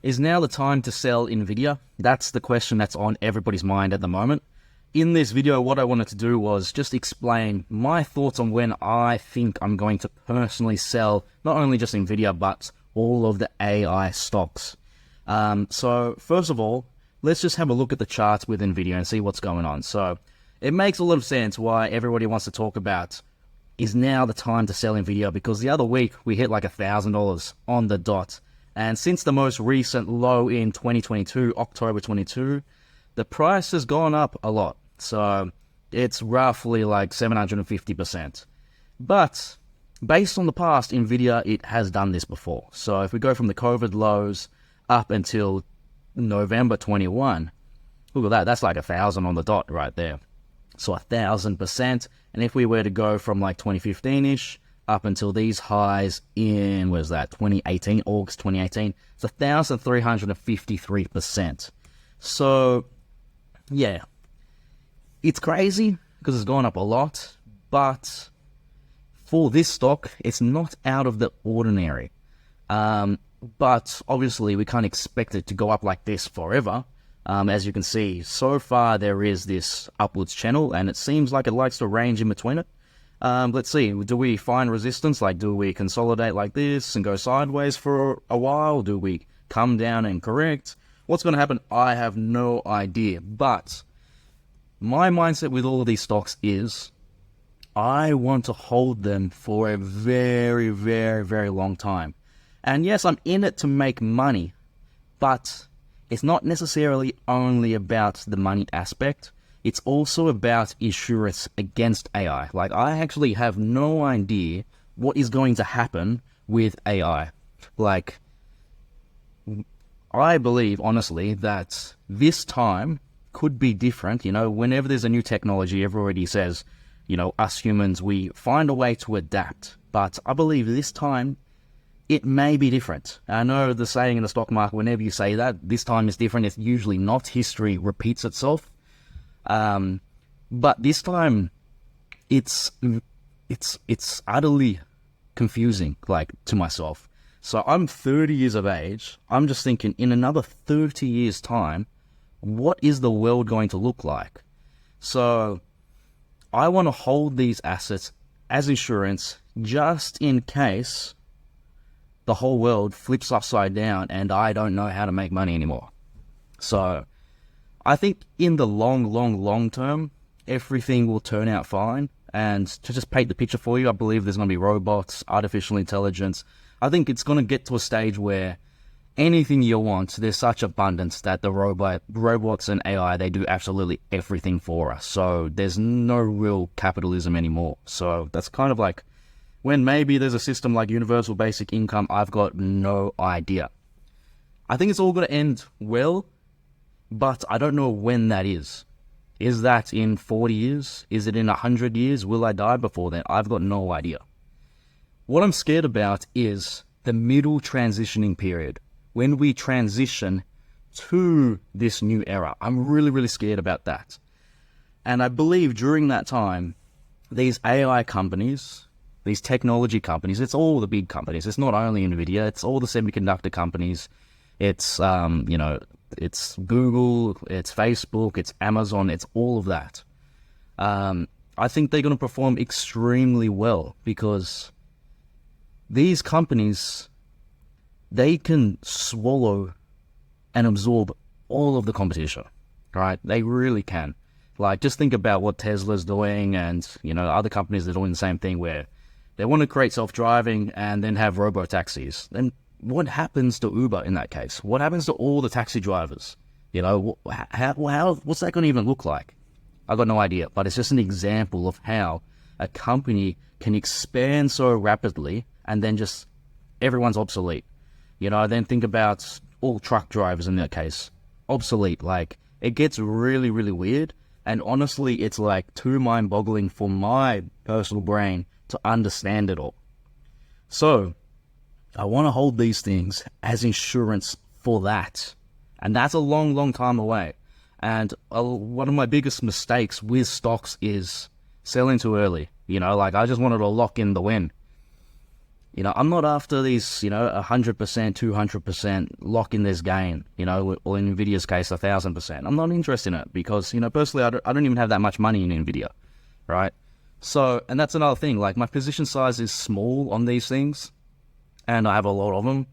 Is now the time to sell NVIDIA? That's the question that's on everybody's mind at the moment. In this video, what I wanted to do was just explain my thoughts on when I think I'm going to personally sell not only just NVIDIA, but all of the AI stocks. So first of all, let's just have a look at the charts with NVIDIA and see what's going on. So it makes a lot of sense why everybody wants to talk about is now the time to sell NVIDIA, because the other week we hit like $1,000 on the dot. And since the most recent low in 2022, October 22, the price has gone up a lot. So it's roughly like 750%. But based on the past, NVIDIA, it has done this before. So if we go from the COVID lows up until November 21, look at that. That's like 1,000 on the dot right there. So 1,000%. And if we were to go from like 2015-ish up until these highs in, where's that, 2018, August 2018, it's 1,353%. So, yeah, it's crazy because it's gone up a lot, but for this stock, it's not out of the ordinary. But obviously, we can't expect it to go up like this forever. As you can see, so far there is this upwards channel, and it seems like it likes to range in between it. Let's see, do we find resistance? Like, do we consolidate like this and go sideways for a while? Do we come down and correct? What's going to happen? I have no idea. But my mindset with all of these stocks is I want to hold them for a very, very, very long time. And yes, I'm in it to make money, but it's not necessarily only about the money aspect. It's also about insurance against AI. Like, I actually have no idea what is going to happen with AI. Like, I believe, honestly, that this time could be different. You know, whenever there's a new technology, everybody says, you know, us humans, we find a way to adapt. But I believe this time, it may be different. I know the saying in the stock market, whenever you say that, this time is different, it's usually not. History repeats itself. But this time, it's utterly confusing, like, to myself. So I'm 30 years of age. I'm just thinking, in another 30 years' time, what is the world going to look like? So I want to hold these assets as insurance just in case the whole world flips upside down and I don't know how to make money anymore. So I think in the long term, everything will turn out fine. And to just paint the picture for you, I believe there's going to be robots, artificial intelligence. I think it's going to get to a stage where anything you want, there's such abundance that the robots and AI, they do absolutely everything for us. So there's no real capitalism anymore. So that's kind of like when maybe there's a system like universal basic income. I've got no idea. I think it's all going to end well, but I don't know when that is. Is that in 40 years? Is it in 100 years? Will I die before then? I've got no idea. What I'm scared about is the middle transitioning period. When we transition to this new era, I'm really scared about that. And I believe during that time, these AI companies, these technology companies, it's all the big companies. It's not only NVIDIA, it's all the semiconductor companies. It's, you know, it's Google, it's Facebook, it's Amazon, it's all of that. I think they're going to perform extremely well because these companies, they can swallow and absorb all of the competition, right? They really can. Like, just think about what Tesla's doing and, you know, other companies that are doing the same thing where they want to create self-driving and then have robo-taxis. Then what happens to Uber in that case? What happens to all the taxi drivers? You know, what's that going to even look like? I've got no idea, but it's just an example of how a company can expand so rapidly and then just everyone's obsolete. You know, then think about all truck drivers in that case. Obsolete. Like, it gets really weird. And honestly, it's like too mind-boggling for my personal brain to understand it all. So I want to hold these things as insurance for that. And that's a long time away. And one of my biggest mistakes with stocks is selling too early. You know, like, I just wanted to lock in the win. I'm not after these, 100%, 200% lock in this gain, or in NVIDIA's case, 1,000%. I'm not interested in it because, personally, I don't even have that much money in NVIDIA, right? So, and that's another thing, like my position size is small on these things and I have a lot of them.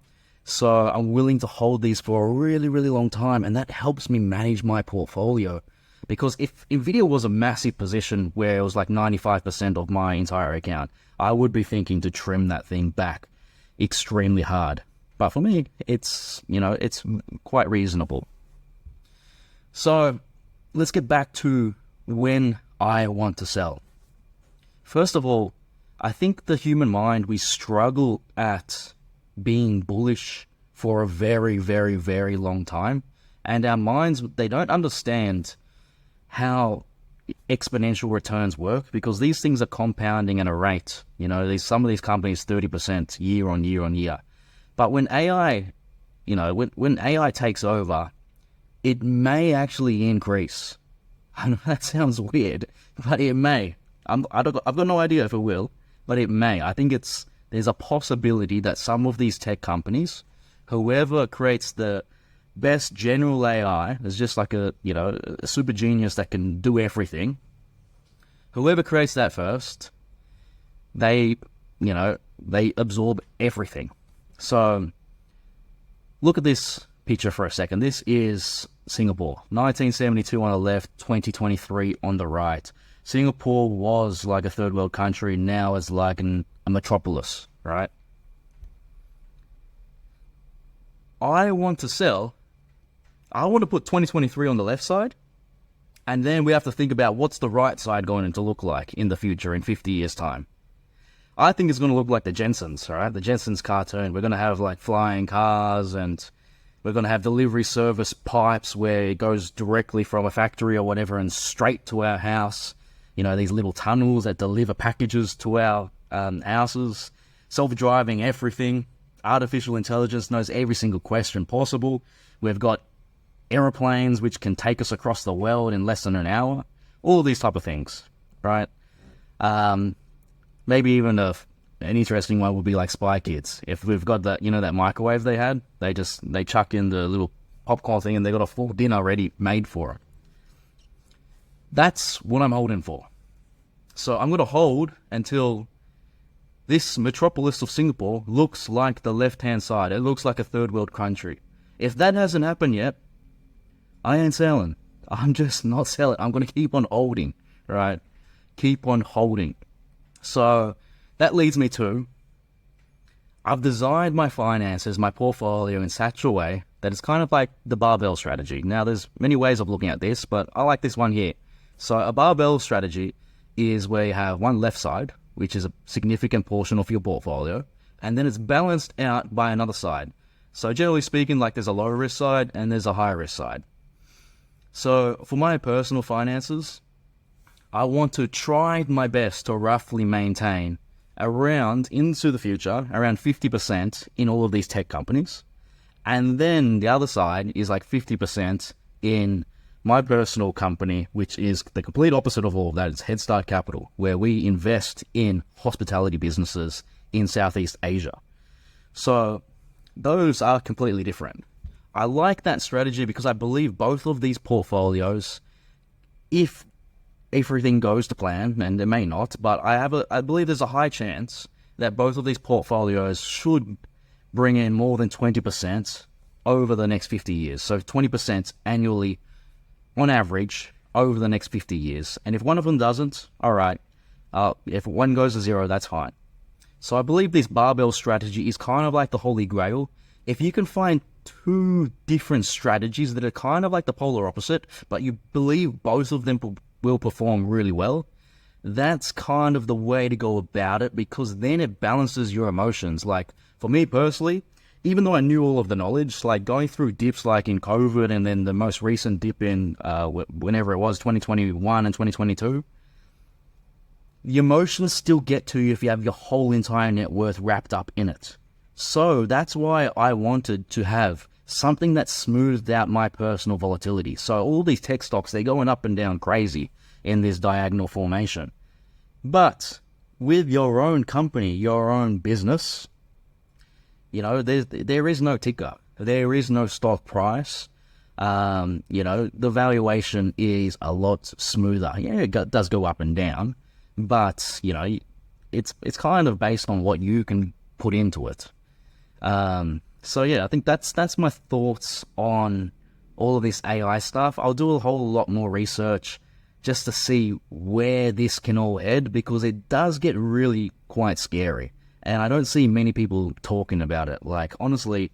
So I'm willing to hold these for a really, really long time. And that helps me manage my portfolio. Because if NVIDIA was a massive position where it was like 95% of my entire account, I would be thinking to trim that thing back extremely hard. But for me, it's quite reasonable. So let's get back to when I want to sell. First of all, I think the human mind, we struggle at being bullish for a very, very, very long time. And our minds, they don't understand how exponential returns work because these things are compounding at a rate. Some of these companies 30% year on year on year. But when AI, when AI takes over, it may actually increase. I know that sounds weird, but it may. I've got no idea if it will, but it may. I think there's a possibility that some of these tech companies, whoever creates the best general AI, is just like a super genius that can do everything. Whoever creates that first, they absorb everything. So look at this picture for a second. This is Singapore, 1972 on the left, 2023 on the right. Singapore was like a third world country, now it's like a metropolis, right? I want to sell. I want to put 2023 on the left side, and then we have to think about what's the right side going to look like in the future in 50 years' time. I think it's going to look like the Jetsons, right? The Jetsons cartoon. We're going to have like flying cars, and we're going to have delivery service pipes where it goes directly from a factory or whatever and straight to our house. These little tunnels that deliver packages to our houses. Self-driving everything. Artificial intelligence knows every single question possible. We've got aeroplanes which can take us across the world in less than an hour. All these type of things, right? Maybe even an interesting one would be like Spy Kids. If we've got that, that microwave they had, they chuck in the little popcorn thing and they got a full dinner ready made for it. That's what I'm holding for. So I'm going to hold until this metropolis of Singapore looks like the left-hand side. It looks like a third world country. If that hasn't happened yet, I ain't selling. I'm just not selling. I'm going to keep on holding, right? Keep on holding. So that leads me to, I've designed my finances, my portfolio in such a way that it's kind of like the barbell strategy. Now, there's many ways of looking at this, but I like this one here. So a barbell strategy is where you have one left side, which is a significant portion of your portfolio, and then it's balanced out by another side. So generally speaking, like there's a low risk side and there's a high risk side. So for my personal finances, I want to try my best to roughly maintain around, into the future, around 50% in all of these tech companies. And then the other side is like 50% in my personal company, which is the complete opposite of all of that. It's Headstart Capital, where we invest in hospitality businesses in Southeast Asia. So those are completely different. I like that strategy because I believe both of these portfolios, if everything goes to plan, and it may not, but I believe there's a high chance that both of these portfolios should bring in more than 20% over the next 50 years. So 20% annually on average over the next 50 years. And if one of them doesn't, all right, if one goes to zero, that's fine. So I believe this barbell strategy is kind of like the holy grail. If you can find two different strategies that are kind of like the polar opposite, but you believe both of them will perform really well, that's kind of the way to go about it, because then it balances your emotions. Like for me personally, even though I knew all of the knowledge, like going through dips like in COVID and then the most recent dip in whenever it was, 2021 and 2022, the emotions still get to you if you have your whole entire net worth wrapped up in it. So that's why I wanted to have something that smoothed out my personal volatility. So all these tech stocks, they're going up and down crazy in this diagonal formation. But with your own company, your own business, You know, there is no ticker. There is no stock price. You know, the valuation is a lot smoother. Yeah, it does go up and down, but, you know, it's kind of based on what you can put into it. So yeah, I think that's my thoughts on all of this AI stuff. I'll do a whole lot more research just to see where this can all head, because it does get really quite scary. And I don't see many people talking about it. Like, honestly,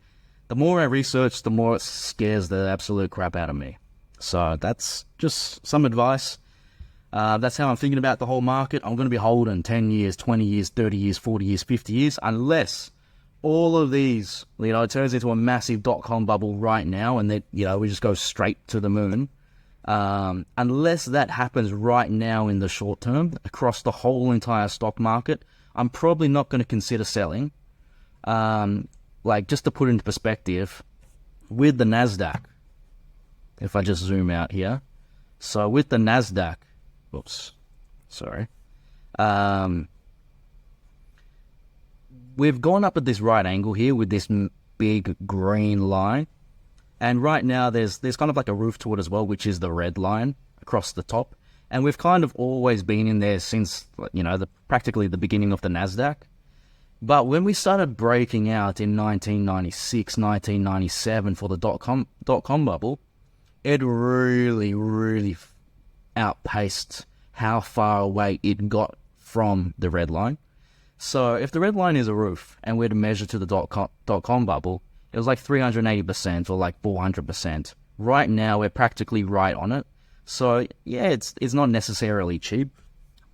the more I research, the more it scares the absolute crap out of me. So that's just some advice. That's how I'm thinking about the whole market. I'm going to be holding 10 years, 20 years, 30 years, 40 years, 50 years, unless all of these, you know, it turns into a massive dot-com bubble right now, and that, you know, we just go straight to the moon. Unless that happens right now in the short term across the whole entire stock market, I'm probably not going to consider selling. Like, just to put into perspective, with the NASDAQ, if I just zoom out here, so with the NASDAQ, oops, sorry, we've gone up at this right angle here with this big green line. And right now there's kind of like a roof to it as well, which is the red line across the top. And we've kind of always been in there since, you know, practically the beginning of the NASDAQ. But when we started breaking out in 1996, 1997 for the dot-com bubble, it really outpaced how far away it got from the red line. So if the red line is a roof and we're to measure to the dot-com bubble, it was like 380% or like 400%. Right now, we're practically right on it. So yeah, it's not necessarily cheap,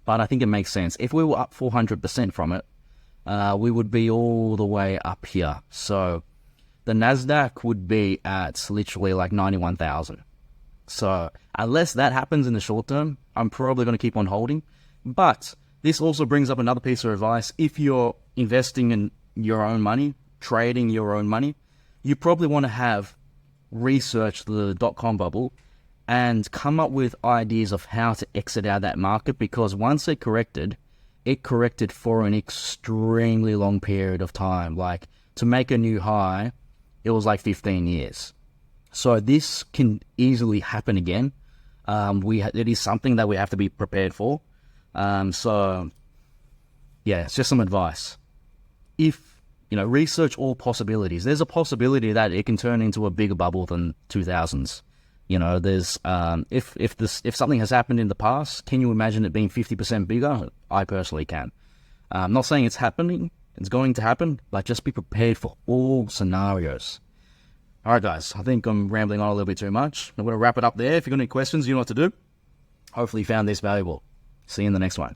but I think it makes sense. If we were up 400% from it, we would be all the way up here. So the NASDAQ would be at literally like 91,000. So unless that happens in the short term, I'm probably going to keep on holding. But this also brings up another piece of advice. If you're investing in your own money, trading your own money, you probably want to have researched the dot-com bubble and come up with ideas of how to exit out of that market, because once it corrected for an extremely long period of time. Like, to make a new high, it was like 15 years. So this can easily happen again. It is something that we have to be prepared for. So yeah, it's just some advice. If, you know, research all possibilities. There's a possibility that it can turn into a bigger bubble than 2000s. You know, there's if something has happened in the past, can you imagine it being 50% bigger? I personally can. I'm not saying it's happening, it's going to happen, but just be prepared for all scenarios. All right, guys, I think I'm rambling on a little bit too much. I'm going to wrap it up there. If you've got any questions, you know what to do. Hopefully you found this valuable. See you in the next one.